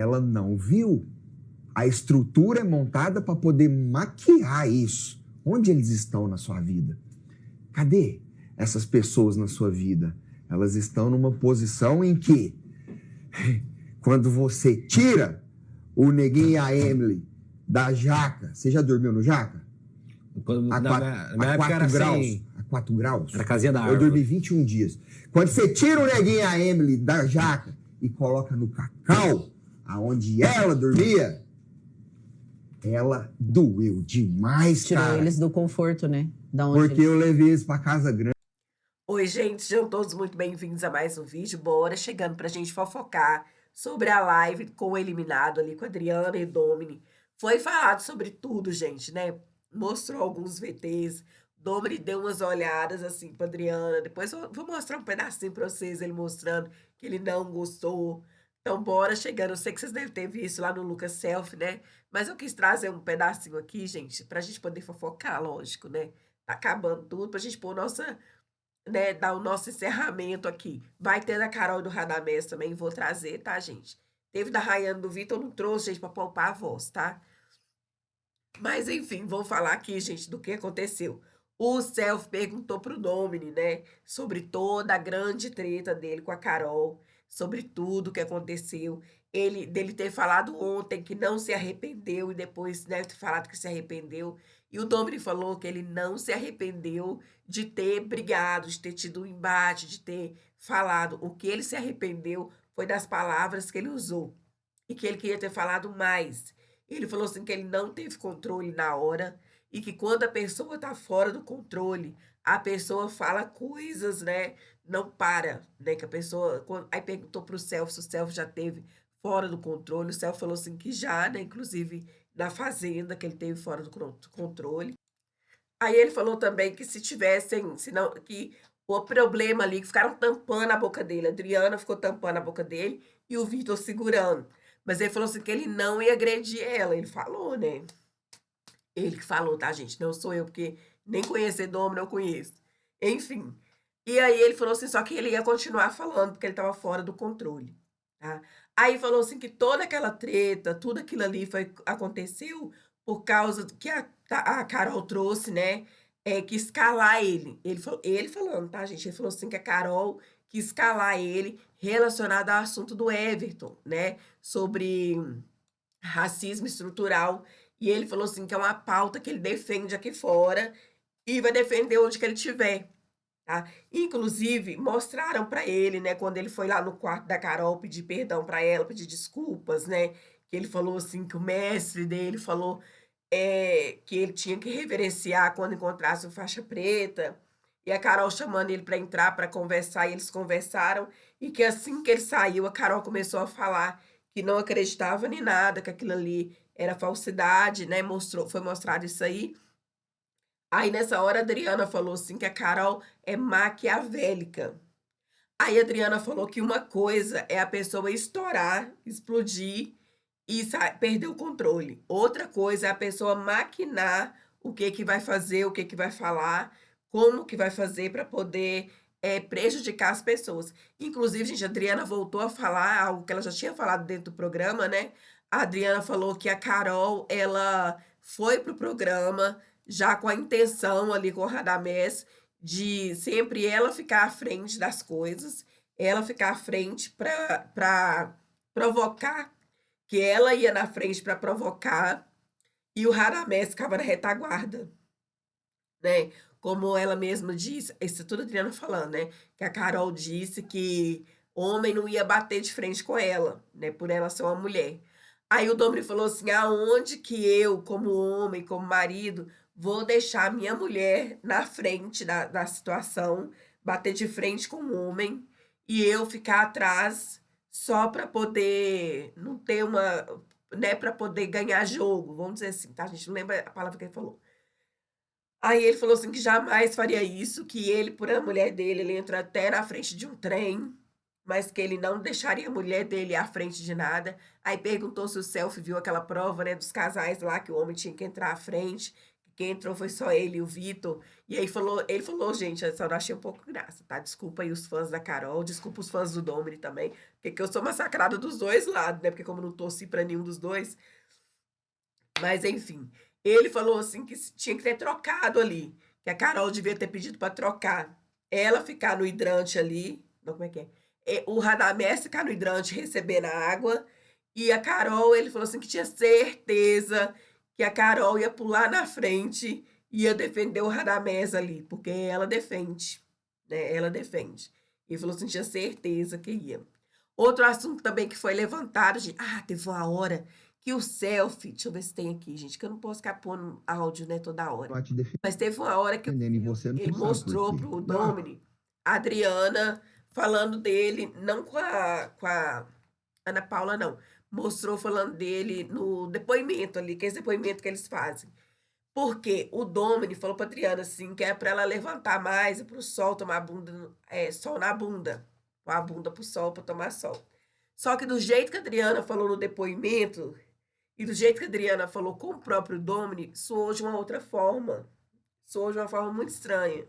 Ela não viu. A estrutura é montada para poder maquiar isso. Onde eles estão na sua vida? Cadê essas pessoas na sua vida? Elas estão numa posição em que, quando você tira o Neguinho e a Emily da jaca, você já dormiu no jaca? Na minha A época 4 era graus. assim, A 4 graus? era a casinha da Eu árvore. dormi 21 dias. Quando você tira o Neguinho e a Emily da jaca e coloca no cacau, aonde ela dormia, ela doeu demais, Tirou cara. eles do conforto, né? Da onde Porque eu levei eles pra casa grande. Oi, gente, sejam todos muito bem-vindos a mais um vídeo. Bora chegando pra gente fofocar sobre a live com o eliminado ali, com a Adriana e Domini. Foi falado sobre tudo, gente, né? Mostrou alguns VTs. Domini deu umas olhadas assim pra Adriana. Depois eu vou mostrar um pedacinho pra vocês, ele mostrando que ele não gostou. Então, bora chegando. Eu sei que vocês devem ter visto lá no Lucas Selfie, né? Mas eu quis trazer um pedacinho aqui, gente, pra gente poder fofocar, lógico, né? Tá acabando tudo, pra gente pôr nossa, né, dar o nosso encerramento aqui. Vai ter da Carol e do Radamés também, vou trazer, tá, gente? Teve da Rayane do Vitor, eu não trouxe, gente, pra poupar a voz, tá? Mas, enfim, vou falar aqui, gente, do que aconteceu. O Self perguntou pro Domini, né, sobre toda a grande treta dele com a Carol, sobre tudo que aconteceu. Dele ter falado ontem que não se arrependeu e depois, né, ter falado que se arrependeu. E o Domini falou que ele não se arrependeu de ter brigado, de ter tido um embate, de ter falado. O que ele se arrependeu foi das palavras que ele usou e que ele queria ter falado mais. Ele falou assim que ele não teve controle na hora e que quando a pessoa tá fora do controle, a pessoa fala coisas, né? Não para, né? Que a pessoa. Aí perguntou pro Self se o Self já teve fora do controle. O Self falou assim que já, né? Inclusive na fazenda, que ele teve fora do controle. Aí ele falou também que se tivessem, se não, que o problema ali, que ficaram tampando a boca dele. A Adriana ficou tampando a boca dele e o Vitor segurando. Mas ele falou assim que ele não ia agredir ela. Ele falou, né? Ele que falou, tá, gente? Não sou eu, porque nem conhecer Dom não conheço. Enfim. E aí ele falou assim, só que ele ia continuar falando, porque ele tava fora do controle, tá? Aí falou assim que toda aquela treta, tudo aquilo ali aconteceu por causa do que a Carol trouxe, né? Que escalar ele. Ele falando, tá, gente? Ele falou assim que a Carol quis escalar ele relacionado ao assunto do Everton, né? Sobre racismo estrutural. E ele falou assim que é uma pauta que ele defende aqui fora e vai defender onde que ele estiver, tá? Inclusive, mostraram para ele, né, quando ele foi lá no quarto da Carol pedir perdão para ela, pedir desculpas, né? Que ele falou assim que o mestre dele falou que ele tinha que reverenciar quando encontrasse o faixa preta. E a Carol chamando ele para entrar para conversar, e eles conversaram. E que assim que ele saiu, a Carol começou a falar que não acreditava em nada, que aquilo ali era falsidade, né? Foi mostrado isso aí. Aí nessa hora a Adriana falou assim que a Carol é maquiavélica. Aí a Adriana falou que uma coisa é a pessoa estourar, explodir e perder o controle. Outra coisa é a pessoa maquinar o que que vai fazer, o que que vai falar, como que vai fazer para poder prejudicar as pessoas. Inclusive, gente, a Adriana voltou a falar algo que ela já tinha falado dentro do programa, né? A Adriana falou que a Carol, ela foi pro programa já com a intenção ali com o Radamés de sempre ela ficar à frente das coisas, ela ficar à frente para provocar, que ela ia na frente para provocar e o Radamés ficava na retaguarda, né? Como ela mesma disse, isso é tudo a Adriana falando, né? Que a Carol disse que homem não ia bater de frente com ela, né? Por ela ser uma mulher. Aí o Domini falou assim: aonde que eu, como homem, como marido, vou deixar minha mulher na frente da situação, bater de frente com o homem, e eu ficar atrás só para poder não ter uma, né, para poder ganhar jogo, vamos dizer assim, tá? A gente não lembra a palavra que ele falou. Aí ele falou assim que jamais faria isso, que ele, por a mulher dele, ele entra até na frente de um trem, mas que ele não deixaria a mulher dele à frente de nada. Aí perguntou se o Selfie viu aquela prova, né, dos casais lá, que o homem tinha que entrar à frente, quem entrou foi só ele e o Vitor. E aí ele falou, gente, eu só achei um pouco graça, tá? Desculpa aí os fãs da Carol, desculpa os fãs do Domini também, porque que eu sou massacrada dos dois lados, né? Porque como eu não torci pra nenhum dos dois. Mas enfim, ele falou assim que tinha que ter trocado ali, que a Carol devia ter pedido pra trocar. Ela ficar no hidrante ali, não, como é que é? O Radamés ficar no hidrante recebendo a água, e a Carol, ele falou assim que tinha certeza que a Carol ia pular na frente e ia defender o Radamés ali, porque ela defende, né? Ela defende. Ele falou assim, tinha certeza que ia. Outro assunto também que foi levantado, gente. Ah, teve uma hora que o selfie, deixa eu ver se tem aqui, gente, que eu não posso ficar pondo áudio, né, toda hora. Tô te Mas teve uma hora que o defendendo e selfie, você ele não sabe por mostrou quê. pro Não, Domini a Adriana falando dele, não com a Ana Paula, não. Mostrou falando dele no depoimento ali, que é esse depoimento que eles fazem. Porque o Domini falou pra Adriana assim, que é pra ela levantar mais e pro sol tomar bunda, sol na bunda. Com a bunda pro sol pra tomar sol. Só que do jeito que a Adriana falou no depoimento, e do jeito que a Adriana falou com o próprio Domini, soou de uma outra forma. Soou de uma forma muito estranha.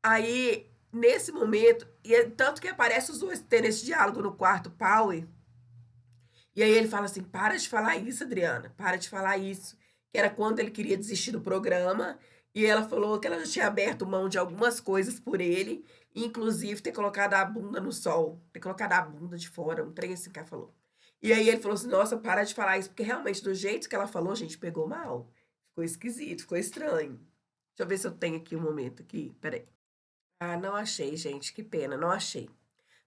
Aí, nesse momento, tanto que aparece os dois tendo esse diálogo no quarto Power, e aí ele fala assim: para de falar isso, Adriana, para de falar isso. Que era quando ele queria desistir do programa. E ela falou que ela já tinha aberto mão de algumas coisas por ele, inclusive ter colocado a bunda no sol, ter colocado a bunda de fora, um trem assim que ela falou. E aí ele falou assim: nossa, para de falar isso, porque realmente do jeito que ela falou, gente, pegou mal. Ficou esquisito, ficou estranho. Deixa eu ver se eu tenho aqui um momento aqui. Peraí. Ah, não achei, gente, que pena, não achei.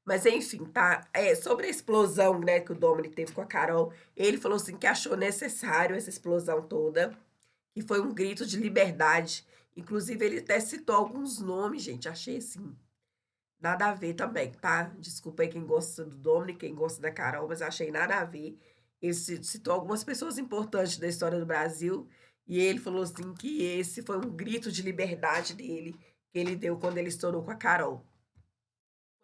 Mas enfim, tá? Sobre a explosão, né, que o Dominic teve com a Carol, ele falou assim que achou necessário essa explosão toda, que foi um grito de liberdade. Inclusive, ele até citou alguns nomes, gente. Achei assim, nada a ver também, tá? Desculpa aí quem gosta do Dominic, quem gosta da Carol, mas achei nada a ver. Ele citou algumas pessoas importantes da história do Brasil, e ele falou assim que esse foi um grito de liberdade dele, que ele deu quando ele estourou com a Carol.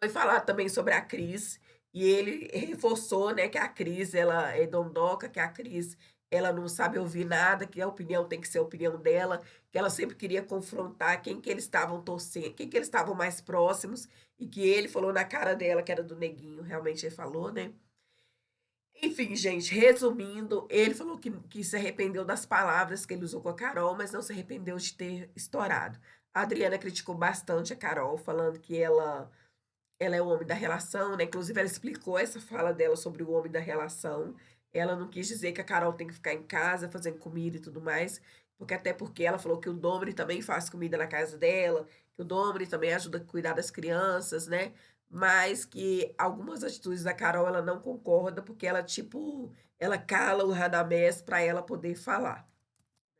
Foi falar também sobre a Cris, e ele reforçou, né, que a Cris, ela é dondoca, que a Cris, ela não sabe ouvir nada, que a opinião tem que ser a opinião dela, que ela sempre queria confrontar quem que eles estavam torcendo, quem que eles estavam mais próximos, e que ele falou na cara dela que era do Neguinho, realmente ele falou, né? Enfim, gente, resumindo, ele falou que se arrependeu das palavras que ele usou com a Carol, mas não se arrependeu de ter estourado. A Adriana criticou bastante a Carol, falando que ela é o homem da relação, né? Inclusive, ela explicou essa fala dela sobre o homem da relação. Ela não quis dizer que a Carol tem que ficar em casa fazendo comida e tudo mais, porque até porque ela falou que o Domri também faz comida na casa dela, que o Domri também ajuda a cuidar das crianças, né? Mas que algumas atitudes da Carol ela não concorda, porque ela, tipo, ela cala o Radamés para ela poder falar,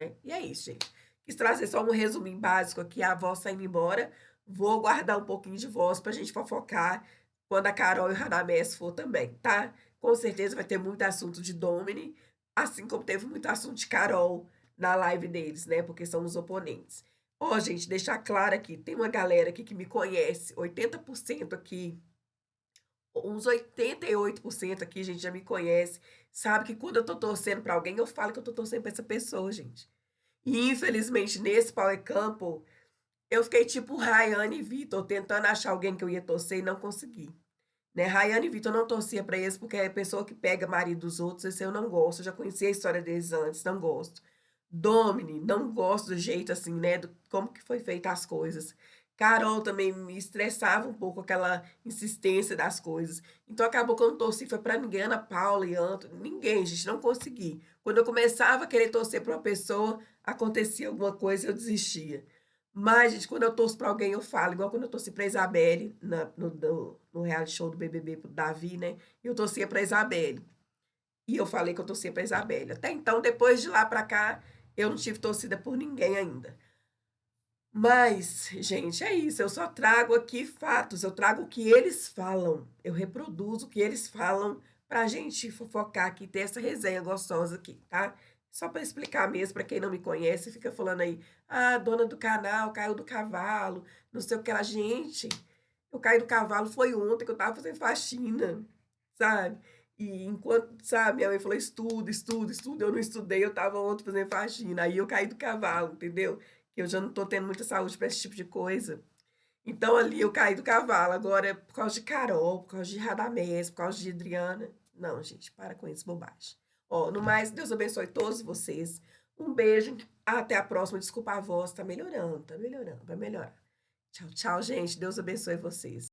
né? E é isso, gente. Quis trazer só um resuminho básico aqui, a avó saindo embora. Vou guardar um pouquinho de voz pra gente fofocar quando a Carol e o Radamés for também, tá? Com certeza vai ter muito assunto de Domini, assim como teve muito assunto de Carol na live deles, né? Porque são os oponentes. Ó, gente, deixar claro aqui, tem uma galera aqui que me conhece, 80% aqui, uns 88% aqui, gente, já me conhece, sabe que quando eu tô torcendo pra alguém, eu falo que eu tô torcendo pra essa pessoa, gente. E infelizmente, nesse Power Couple, eu fiquei tipo Rayane e Vitor, tentando achar alguém que eu ia torcer e não consegui. Né? Rayane e Vitor não torcia pra eles porque é a pessoa que pega marido dos outros, esse eu não gosto. Eu já conhecia a história deles antes, não gosto. Domini, não gosto do jeito assim, né? Do como que foi feita as coisas. Carol também me estressava um pouco aquela insistência das coisas. Então acabou que eu não torci, foi pra ninguém, Ana Paula e Antônio, ninguém, gente, não consegui. Quando eu começava a querer torcer pra uma pessoa, acontecia alguma coisa e eu desistia. Mas, gente, quando eu torço pra alguém, eu falo. Igual quando eu torci pra Isabelle, no reality show do BBB pro Davi, né? Eu torcia pra Isabelle. E eu falei que eu torcia pra Isabelle. Até então, depois de lá pra cá, eu não tive torcida por ninguém ainda. Mas, gente, é isso. Eu só trago aqui fatos. Eu trago o que eles falam. Eu reproduzo o que eles falam pra gente fofocar aqui, ter essa resenha gostosa aqui, tá? Só pra explicar mesmo, pra quem não me conhece, fica falando aí, ah, dona do canal caiu do cavalo, não sei o que lá. Gente, eu caí do cavalo foi ontem que eu tava fazendo faxina, sabe? E enquanto, sabe, minha mãe falou, estuda, estuda, estuda. Eu não estudei, eu tava ontem fazendo faxina. Aí eu caí do cavalo, entendeu? Que eu já não tô tendo muita saúde pra esse tipo de coisa. Então ali eu caí do cavalo. Agora, por causa de Carol, por causa de Radamés, por causa de Adriana. Não, gente, para com isso, bobagem. Ó, no mais, Deus abençoe todos vocês. Um beijo. Até a próxima. Desculpa a voz, tá melhorando, vai melhorar. Tchau, tchau, gente. Deus abençoe vocês.